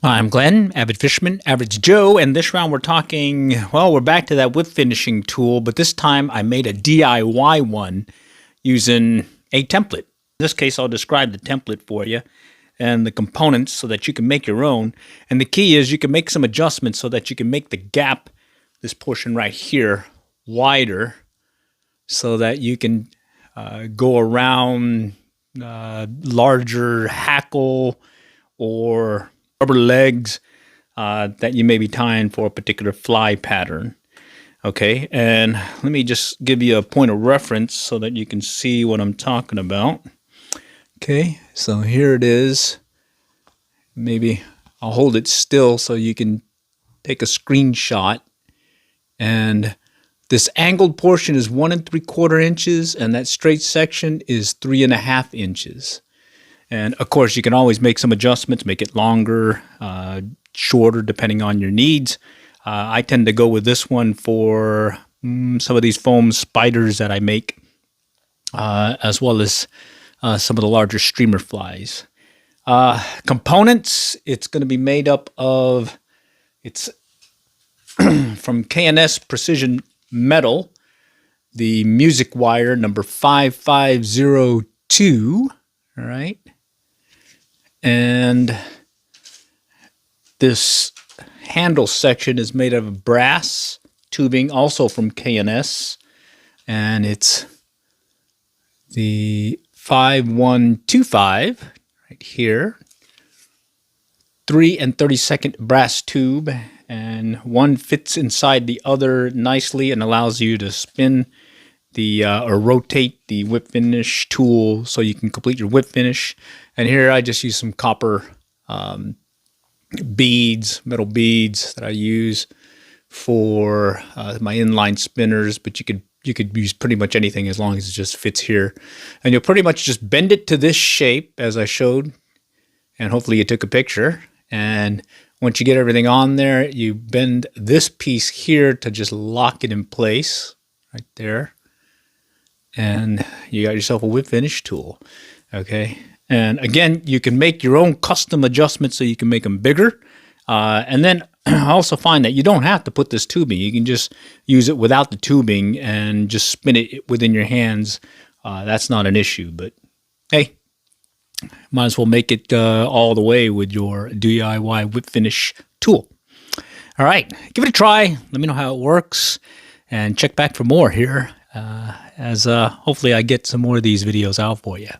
I'm Glenn, Avid Fisherman, Average Joe, and this round we're talking, well, we're back to that whip finishing tool, but this time I made a DIY one using a template. In this case, I'll describe the template for you and the components so that you can make your own. And the key is you can make some adjustments so that you can make the gap, this portion right here, wider so that you can go around larger hackle or rubber legs that you may be tying for a particular fly pattern. Okay, and let me just give you a point of reference so that you can see what I'm talking about. Okay, so here it is. Maybe I'll hold it still so you can take a screenshot. And this angled portion is 1 3/4 inches, and that straight section is 3.5 inches. And of course, you can always make some adjustments, make it longer, shorter, depending on your needs. I tend to go with this one for some of these foam spiders that I make, as well as some of the larger streamer flies. Components, it's going to be made up of, it's from K&S Precision Metal, the music wire number 5502, all right? And this handle section is made of brass tubing, also from K&S, and it's the 5125 right here, 3 32 brass tube, and one fits inside the other nicely and allows you to spin the or rotate the whip finish tool so you can complete your whip finish. And here I just use some copper beads, metal beads that I use for my inline spinners, but you could use pretty much anything as long as it just fits here. And you'll pretty much just bend it to this shape as I showed, and hopefully you took a picture. And once you get everything on there, you bend this piece here to just lock it in place right there. And you got yourself a whip finish tool, okay? And again, you can make your own custom adjustments so you can make them bigger. And then I also find that you don't have to put this tubing. You can just use it without the tubing and just spin it within your hands. That's not an issue, but hey, might as well make it all the way with your DIY whip finish tool. All right, give it a try. Let me know how it works, and check back for more here as hopefully I get some more of these videos out for you.